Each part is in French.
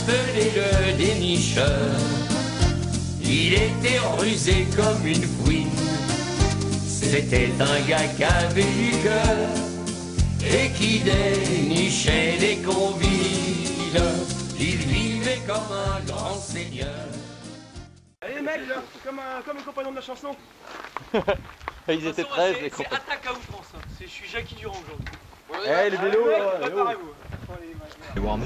appelait le dénicheur. Il était rusé comme une fouine. C'était un gars qui avait du cœur et qui dénichait les convives. Il vivait comme un grand seigneur. Allez mec, comme un compagnon de la chanson. Ils étaient 13 les compagnons. C'est attaque à outrance, je suis Jackie Durand aujourd'hui. Eh les vélos,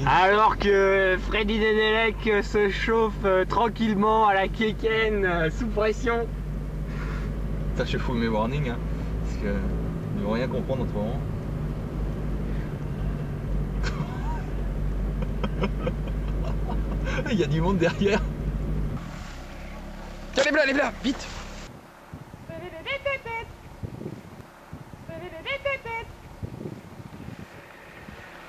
alors que Freddy Dedelec se chauffe tranquillement à la Kéken sous pression. Ça je fous mes warnings hein, parce que ils ne vont rien comprendre en ce moment. Il y a du monde derrière. Tiens les blas, vite.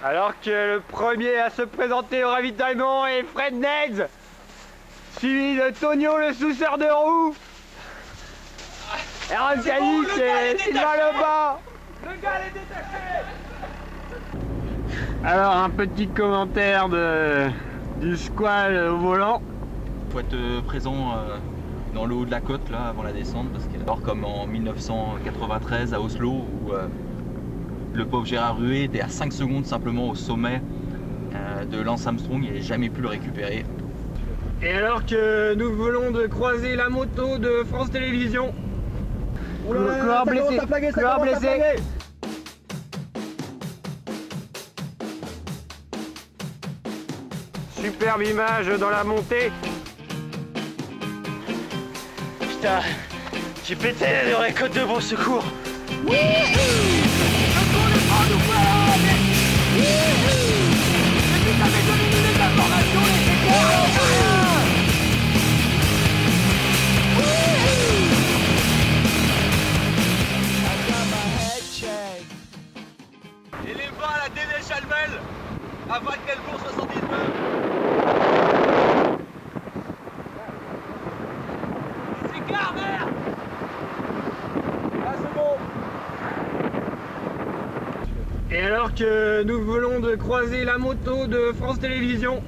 Alors que le premier à se présenter au ravitaillement est Fred Neds, suivi de Tonio le souceur de roue, Aaron Canic et Sylvain Lebas. Le gars est détaché. Alors un petit commentaire du squal au volant. Il faut être présent dans le haut de la côte là avant la descente parce qu'il alors comme en 1993 à Oslo où le pauvre Gérard Ruet était à 5 secondes simplement au sommet de Lance Armstrong, il n'a jamais pu le récupérer. Et alors que nous venons de croiser la moto de France Télévisions. Coureur blessé, coureur blessé. Superbe image dans la montée. Putain, j'ai pété les oreilles côte de bon secours. Et les bas à la DD Chalmel à Val-Delbourg 79. C'est gare, merde. Ah c'est bon. Et alors que nous venons de croiser la moto de France Télévisions.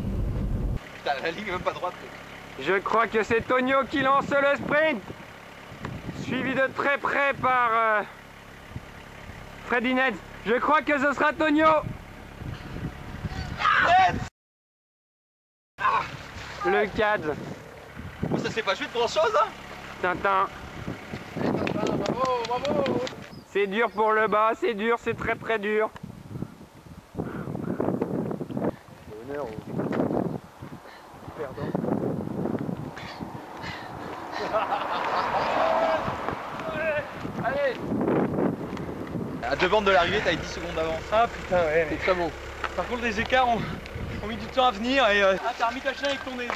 Putain la ligne est même pas droite. Je crois que c'est Tonio qui lance le sprint, suivi de très près par Freddy Neds. Je crois que ce sera Tonio. Le cadre. Bon, ça s'est pas joué de grand chose hein. Tintin. Bravo, bravo. C'est dur pour le bas, c'est dur, c'est très très dur. Honneur au perdant. Allez. À 2 bandes de l'arrivée, t'as 10 secondes d'avance. Ah putain ouais. C'est très bon. Par contre les écarts ont mis du temps à venir et... Ah t'as remis ta chaîne avec ton nez.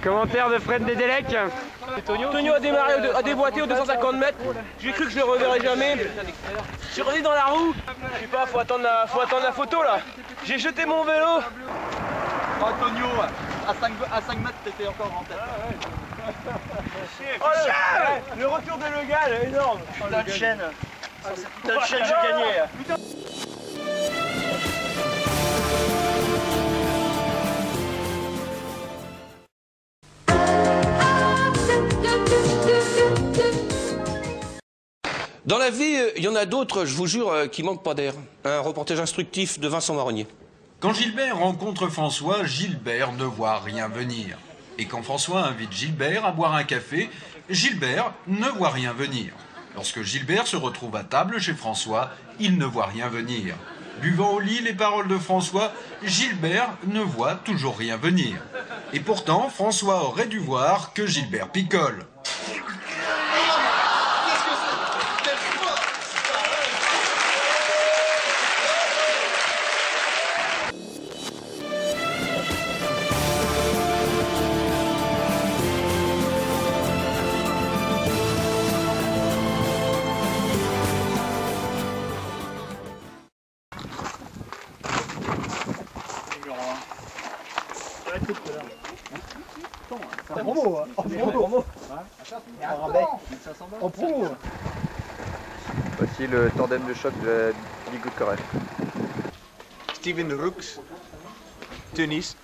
Commentaire de Fred Dedelec. Tonio a démarré, a déboîté aux 250 mètres. J'ai cru que je le reverrais jamais. Je suis revenu dans la roue. Je sais pas, faut attendre la photo là. J'ai jeté mon vélo. Oh Tonio, à 5 mètres t'étais encore en tête. Oh, le retour de Le Gall, énorme. Putain de chaîne. Sur cette putain de chaîne, j'ai gagné. Dans la vie, il y en a d'autres, je vous jure, qui manquent pas d'air. Un reportage instructif de Vincent Marronnier. Quand Gilbert rencontre François, Gilbert ne voit rien venir. Et quand François invite Gilbert à boire un café, Gilbert ne voit rien venir. Lorsque Gilbert se retrouve à table chez François, il ne voit rien venir. Buvant au lit les paroles de François, Gilbert ne voit toujours rien venir. Et pourtant, François aurait dû voir que Gilbert picole. En promo, hein. En promo. En promo. Voici le tandem de choc de la Ligue Correct. Steven Rooks, tennis.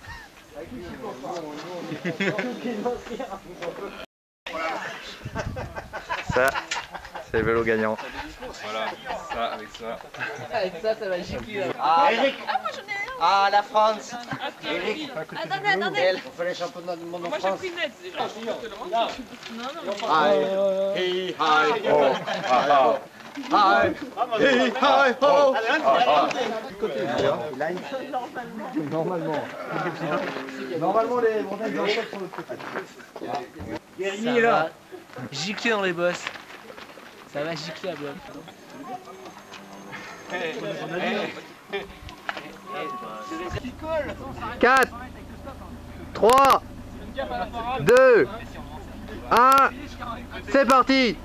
Ça, c'est le vélo gagnant. Voilà, ça avec ça. Avec ça, ça va gicler. Ah, Eric. Ah, la France. Eric. Attendez. On fait les championnats du monde en France. Moi j'ai pris net déjà. Non. Hi. Hi. Hi. Normalement, les montagnes de Rochelle sont de l'autre côté. Guerrier là. Gicler dans les bosses. Ça va gicler à bloc. 4, 3, 2, 1, c'est parti.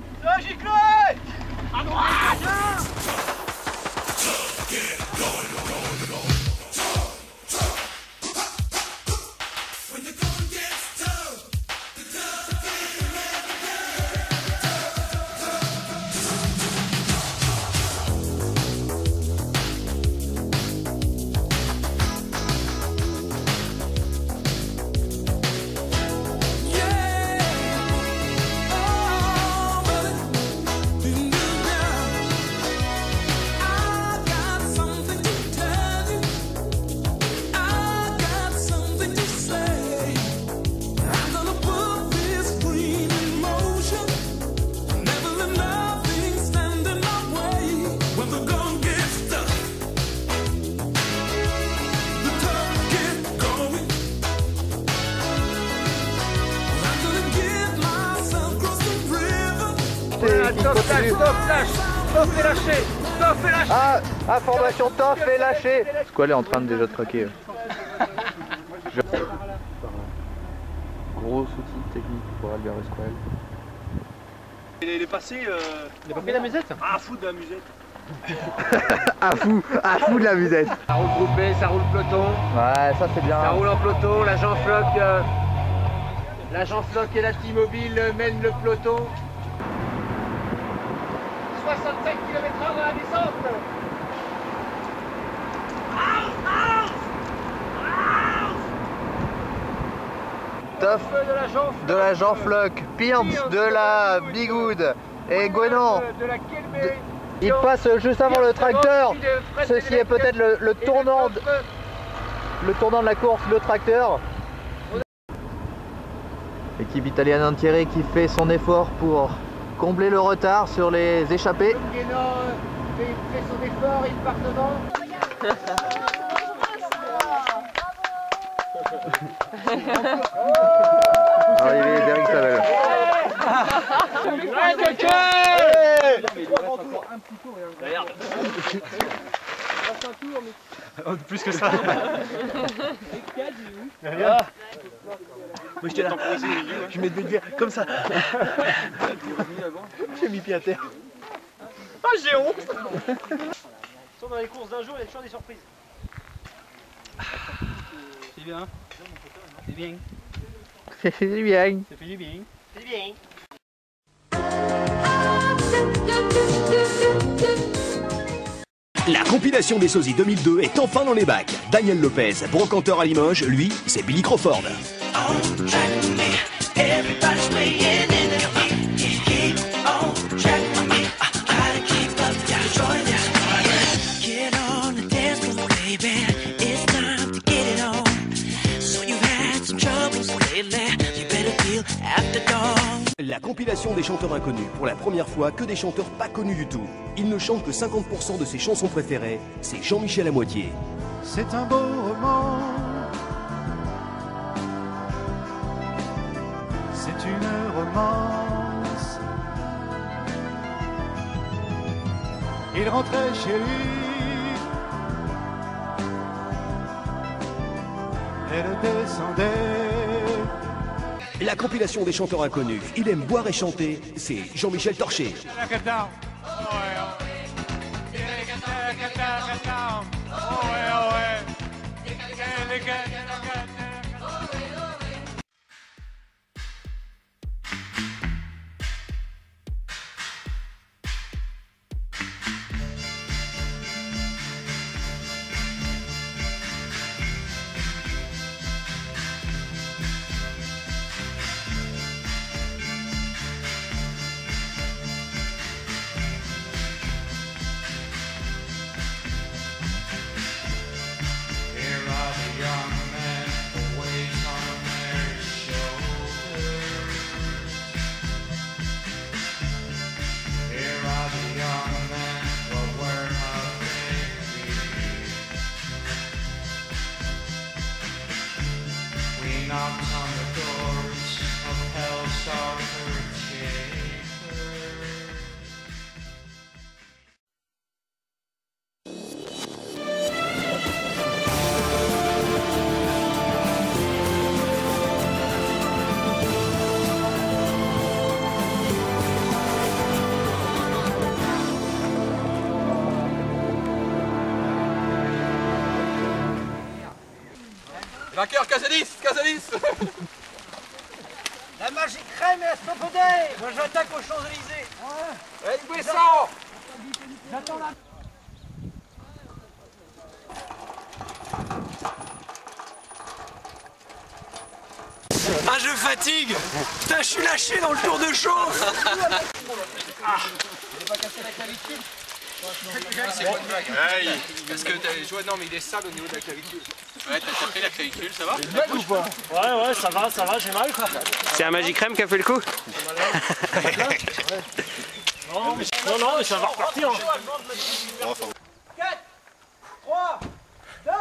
Stop et lâché. Ah, information, top et lâché. Squall est en train de déjà traquer. Gros outil technique pour Albert Squall. Il est passé. Il a pas pris la musette? Ah, fou de la musette. à fou de la musette. Ça roule groupé, ça roule peloton. Ouais, ça c'est bien. Ça roule en peloton, l'agent Floc et la T-Mobile mènent le peloton. 65 km/h dans la descente. Toff de l'agent Floc, Pirms de la Bigoud et Gwenan. Il passe juste avant le tracteur. Ceci est peut-être le tournant de la course, le tracteur. Équipe italienne entière qui fait son effort pour combler le retard sur les échappées. Gwenan fait son effort, il part devant. Arrivé Derek Savel. Plus que ça. Moi j'étais là. Je mets des bières comme ça. J'ai mis pied à terre. Ah, j'ai honte. Dans les courses d'un jour, il y a toujours des surprises. C'est bien. C'est bien. C'est bien. Ça fait du bien. C'est bien. La compilation des sosies 2002 est enfin dans les bacs. Daniel Lopez, brocanteur à Limoges, lui, c'est Billy Crawford. La compilation des chanteurs inconnus, pour la première fois que des chanteurs pas connus du tout. Il ne chante que 50% de ses chansons préférées, c'est Jean-Michel à moitié. C'est un beau roman, c'est une romance. Il rentrait chez lui, elle descendait. La compilation des chanteurs inconnus, il aime boire et chanter, c'est Jean-Michel Torché. knocks on the doors of hell's darker chamber. Vainqueur, Casalis, Casalis. La magique crème et la stopodée. Moi j'attaque aux Champs-Élysées. Allez, Buisson. J'attends la... Ah, je fatigue. Putain, je suis lâché dans le tour de chauffe. Ah. Tu pas cassé la clavicule? C'est bonne blague. Parce que t'as joué, non mais il est sale au niveau de la clavicule. Ouais, t'as tapé la clavicule, ça va? C'est une blague ou pas? Ouais, ça va, j'ai mal quoi. C'est un Magic Crème qui a fait le coup? Non, mais ça va repartir. 4, 3, 2, 1.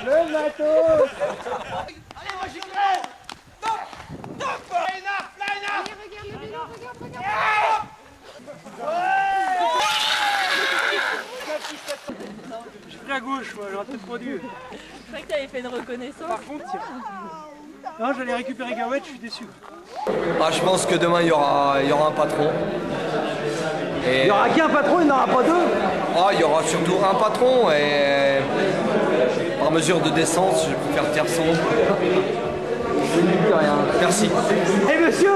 Le matos. Allez, moi j'y crève. Top. Line up. J'ai pris à gauche, moi, j'aurais peut-être pas dû. Je croyais que tu avais fait une reconnaissance. Par contre, non, j'allais récupérer Gawet, je suis déçu. Ah, je pense que demain il y aura un patron. Et... Il y aura qu'un patron, il n'y en aura pas deux. Ah, il y aura surtout un patron et par mesure de décence, je préfère dire son nom. Rien. Merci. Eh monsieur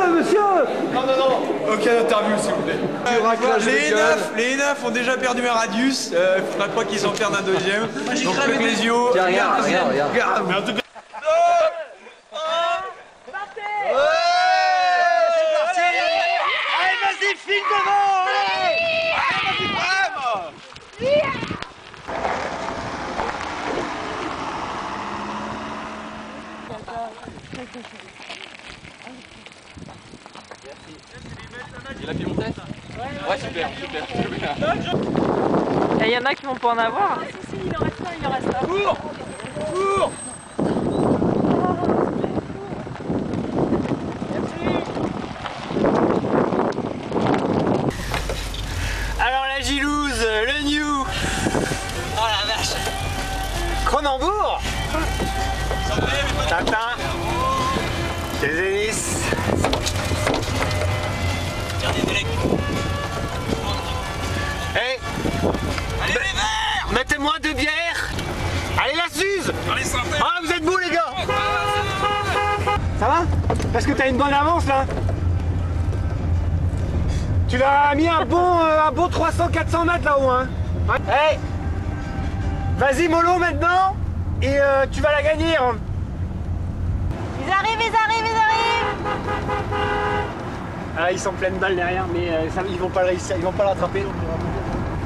Non, aucune interview s'il vous plaît. Les ENAF ont déjà perdu un radius, il faudra pas qu'ils en perdent un deuxième. Donc le Clésio... Tiens, regarde. Mais en tout cas... Allez, vas-y, file devant. Allez, vas-y, crème. Il a pimenté? Ouais, super. Il y en a qui vont pas en avoir. Si, il en reste un. Cours. Alors la Gilouse, le New. Oh la vache. Cronenbourg. Tintin. Chez Zénis. Hey. Allez les verts. Mettez-moi 2 bières. Allez la Suze. Ah, vous êtes beaux les gars. Ça va? Parce que t'as une bonne avance là. Tu l'as mis un bon 300-400 mètres là-haut, hein. Hey. Vas-y mollo maintenant. Et tu vas la gagner. Ils arrivent. Ah, ils sont pleines balles derrière, mais ils vont pas le réussir, ils vont pas le rattraper. Ça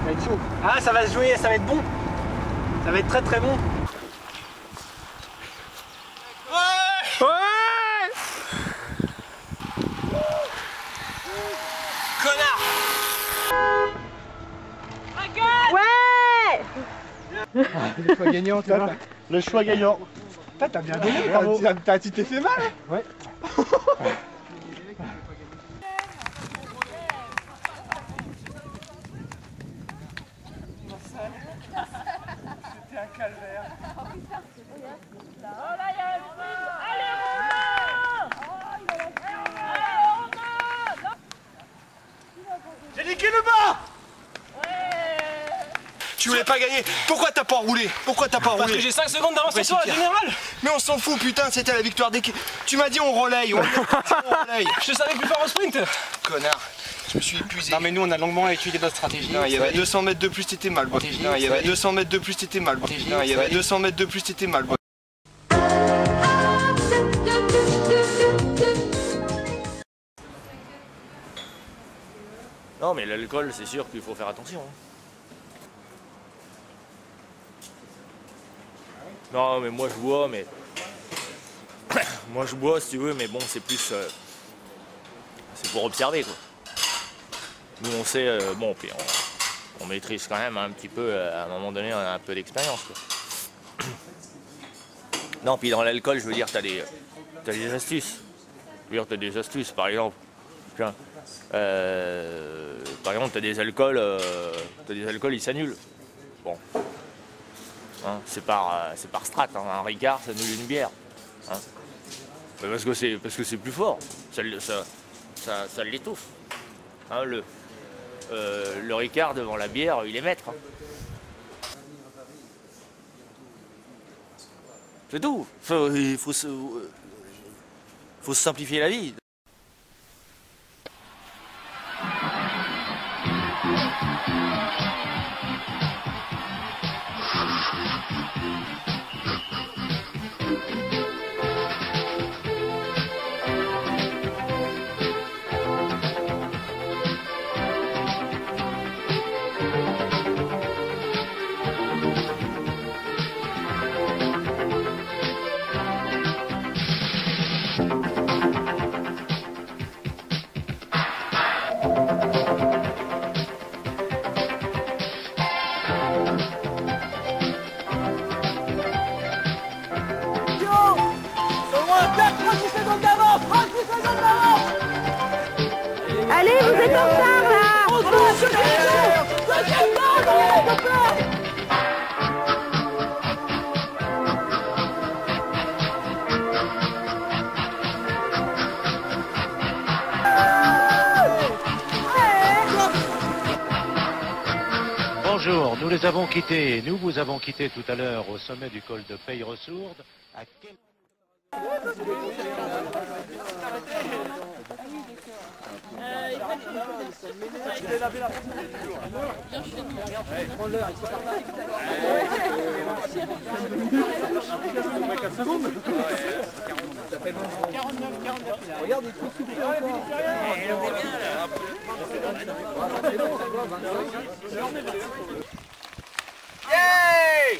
va être chaud. Ah, ça va se jouer, ça va être bon. Ça va être très très bon. Ouais. Ouais. Connard. Ouais. Le choix gagnant, tu vois. Le choix gagnant. T'as bien gagné, tu t'es fait mal. Ouais. C'était un calvaire. J'ai niqué le bas. Tu voulais pas gagner. Pourquoi t'as pas roulé? Pourquoi t'as pas roulé? Parce que j'ai 5 secondes d'avance sur toi, général. Mais on s'en fout, putain, c'était la victoire d'équipe. Tu m'as dit on relaye, on relaye. Je te savais plus fort au sprint. Connard, je me suis épuisé. Non mais nous on a longuement étudié notre stratégie. Non, il y avait 200 mètres de plus, t'étais mal. Non, il y avait 200 mètres de plus, t'étais mal. Non, il y avait 200 mètres de plus, t'étais mal. Non, mais l'alcool, c'est sûr qu'il faut faire attention. Hein. Non, mais moi je bois, mais... moi je bois si tu veux, mais bon, c'est plus... c'est pour observer, quoi. Nous, on sait... bon, puis on maîtrise quand même un petit peu, à un moment donné, on a un peu d'expérience, quoi. Non, puis dans l'alcool, je veux dire, t'as des astuces. Je veux dire, t'as des astuces, par exemple. Tiens, par exemple, t'as des alcools, ils s'annulent. Bon. Hein, c'est par strat, hein. Un Ricard, ça annule une bière. Hein. Parce que c'est plus fort. Ça l'étouffe. Hein, le Ricard devant la bière, il est maître. Hein. C'est tout. Il faut se simplifier la vie. Allez, vous êtes en retard là. Bonjour, nous les avons quittés. Nous vous avons quittés tout à l'heure au sommet du col de Peyresourde. À quel...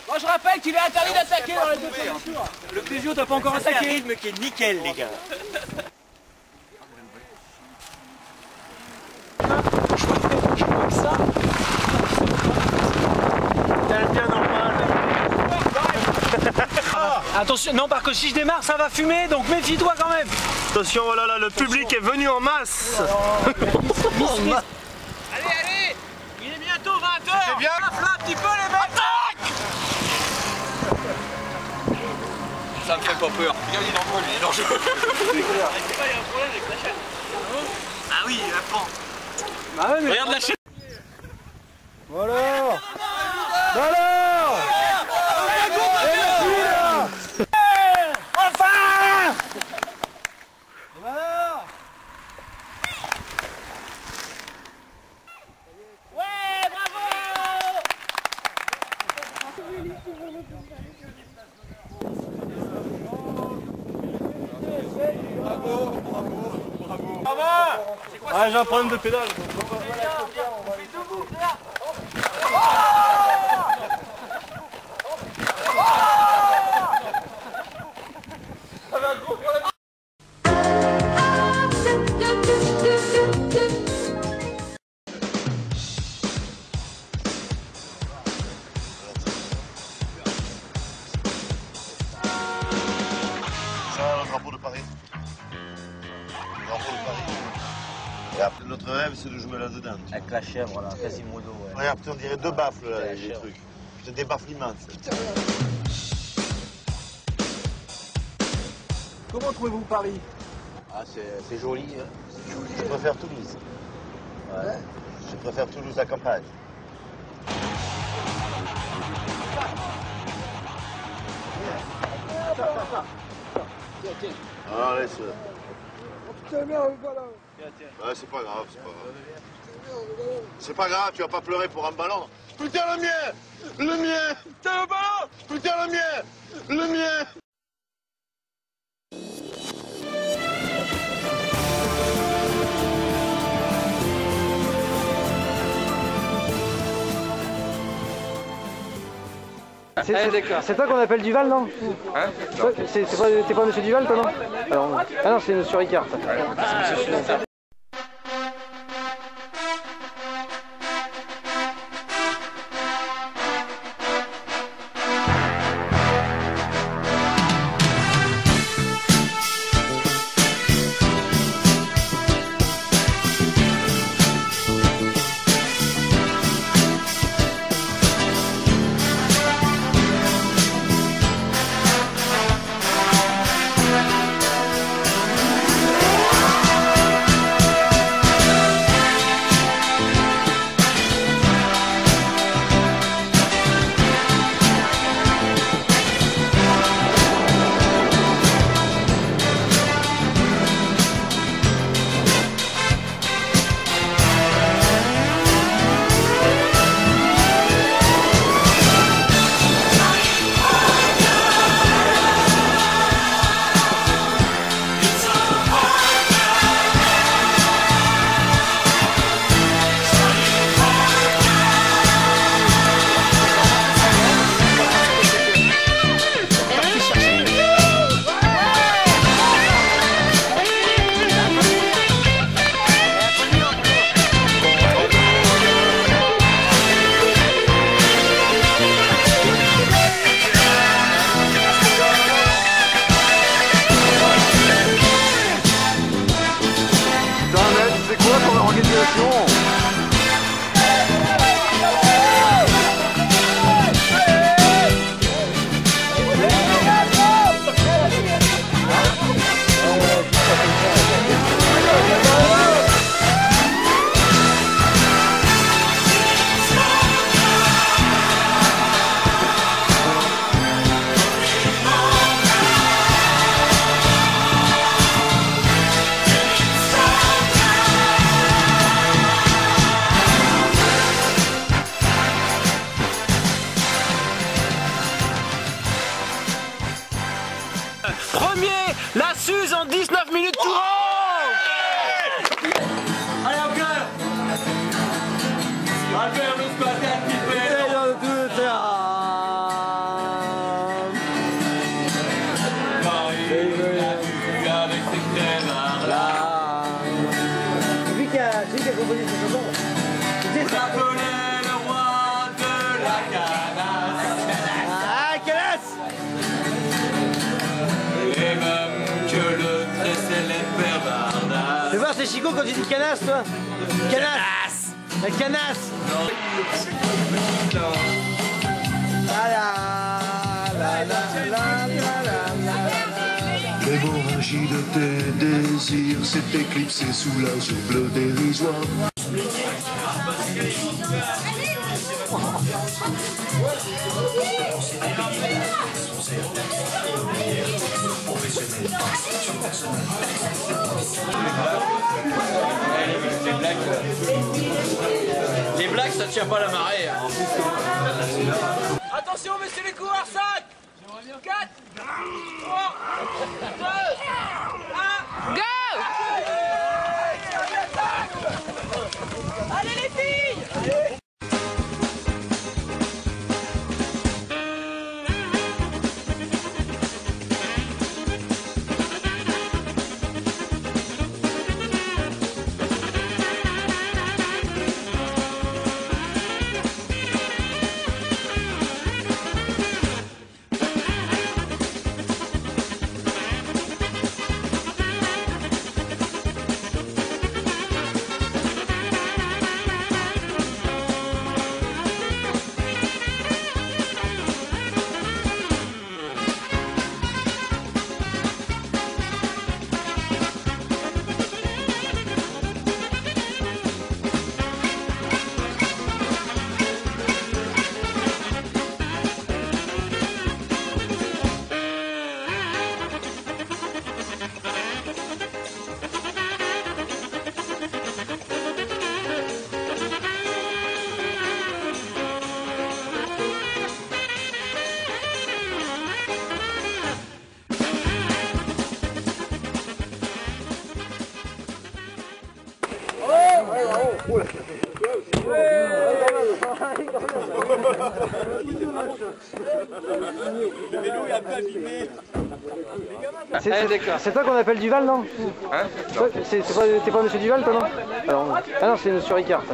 Moi je rappelle qu'il est interdit d'attaquer dans les deux positions. Le Peugeot t'as pas encore attaqué. C'est un rythme qui est nickel, les gars. Je vois que ça. T'es bien normal. Attention, non, parce que si je démarre, ça va fumer, donc méfie-toi quand même. Attention, oh là là, le public est venu en masse. Allez, allez. Il est bientôt 20h. C'est bien. Là, un petit peu les mecs. Attaque. Ça me fait pas peur. Regarde, il est dangereux, lui, il est dangereux. C'est pas, il y a un problème avec la chaîne. Ah oui, il la prend. Bah ouais, mais regarde la chaîne. Voilà. Alors Enfin. Ouais, bravo. Bravo. C'est quoi Ah, j'ai un problème de pédale. Le drapeau de Paris. Le drapeau de Paris. Et après, notre rêve, c'est de jouer là-dedans. Avec la chèvre, là, Quasimodo. Ouais. Regarde, putain, on dirait deux baffles, là, les trucs. Putain, des baffles immenses. Comment trouvez-vous Paris? Ah, c'est joli. Hein. Je préfère Toulouse. Ouais. Je préfère Toulouse à campagne. Ah, laisse. Putain, merde, voilà. Ouais, c'est pas grave, c'est pas grave. C'est pas grave, tu vas pas pleurer pour un ballon. Putain, le mien! Le mien! Putain, le ballon! Putain, le mien! Le mien! C'est toi qu'on appelle Duval, non? Hein? T'es pas monsieur Duval, toi, non? Alors, ah non, c'est monsieur Ricard. Ça. Premier, la Suze en 19 minutes tout rond. Allez, encore. Albert, nous se passer un petit peu. Avec ses crémards là. Celui qui a composé ce chanson. Vous appelez le roi de la canasse. Ah, canasse! Et même que le très célèbre Bernard. Tu vois, c'est Chico quand tu dis canasse, toi? Canasse! La canasse! L'hémorragie de tes désirs s'est éclipsée sous la souffle dérisoire. Les blagues, ça tient pas la marée. Hein. Attention, messieurs les coureurs, 5, 4, 3, 2, 1, go! C'est toi qu'on appelle Duval, non? Hein? T'es pas monsieur Duval, toi, non? Alors, ah non, c'est monsieur Ricard. Ça.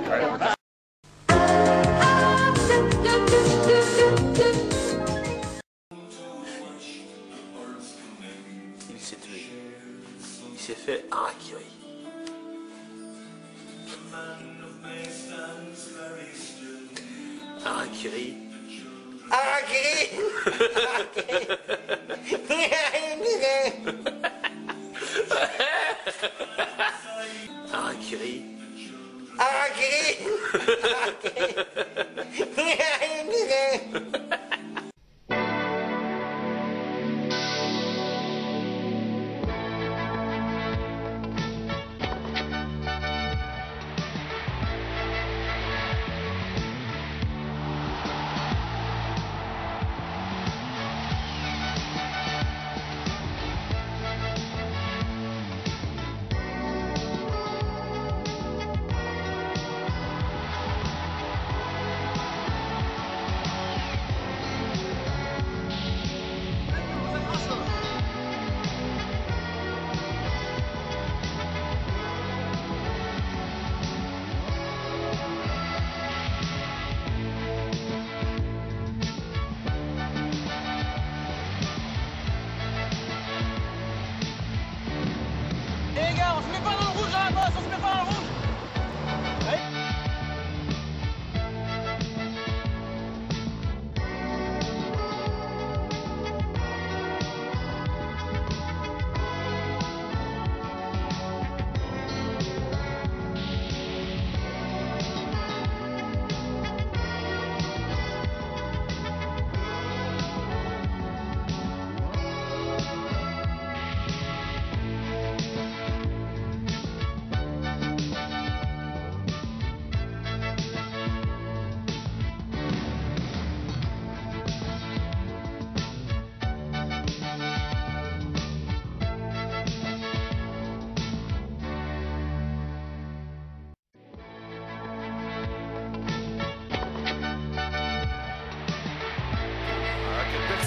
Il s'est tué. Il s'est fait harakiri. Harakiri. Harakiri. Harakiri. Les gars, on se met pas dans le rouge à la bosse, on se met pas dans le rouge.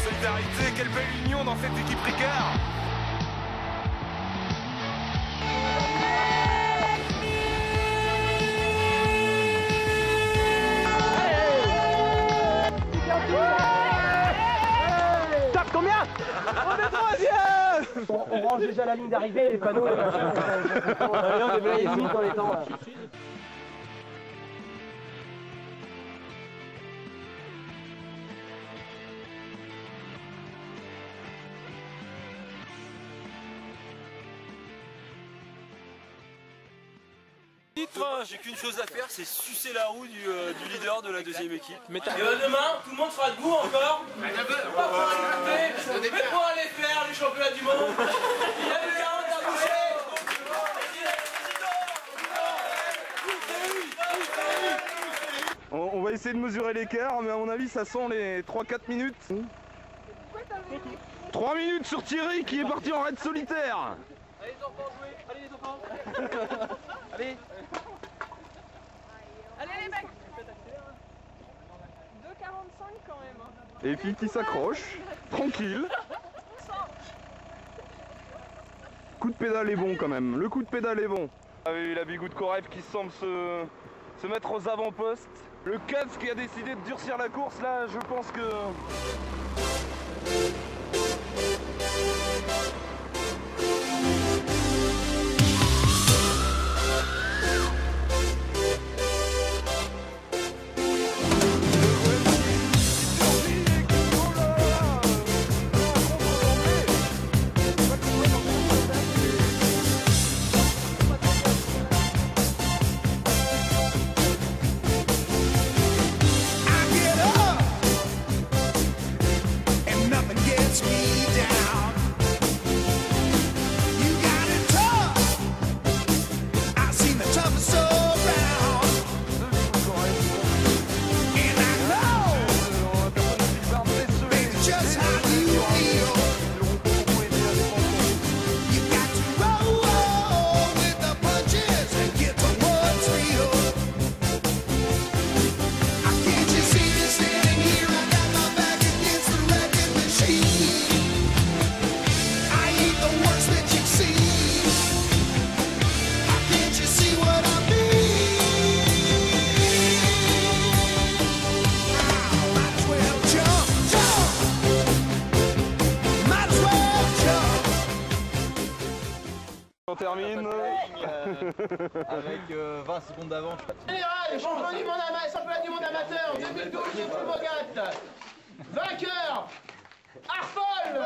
Solidarité, quelle belle union dans cette équipe Ricard. Top, combien? On est troisième. On range déjà la ligne d'arrivée, les panneaux. On déblaye ici dans les temps. Là. J'ai qu'une chose à faire, c'est sucer la roue du leader de la deuxième équipe. Et demain, tout le monde fera debout encore. Mais pour aller faire les championnats du monde, il y a du 40 à boucher. On va essayer de mesurer l'écart, mais à mon avis ça sent les 3-4 minutes. 3 minutes sur Thierry qui est parti en raid solitaire. Allez les enfants, jouez. Allez les enfants. Allez. Allez les mecs. 2,45 quand même. Hein. Et puis qui s'accroche, tranquille. Coup de pédale est bon quand même, le coup de pédale est bon. On avait eu la Bigoud Korev qui semble se mettre aux avant-postes. Le casque qui a décidé de durcir la course, là je pense que... On termine. Avec 20 secondes d'avance. Général, champion du monde amateur 2012 de Full Bogat. Vainqueur, Arfol.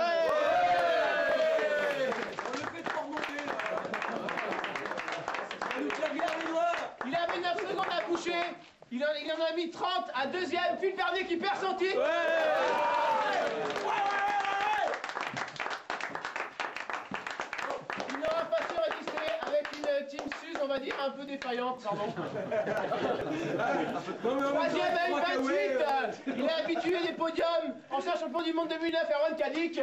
Il avait 9 secondes à coucher. Il en a mis 30 à deuxième. Phil Bernier qui perd son titre. Il n'aura pas su résister avec une Team Suze, on va dire, un peu défaillante, pardon. Troisième à U28, il est habitué des podiums, ancien champion du monde 2009, Erwan Kadik.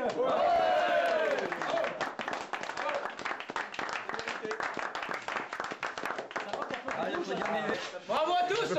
Bravo à tous.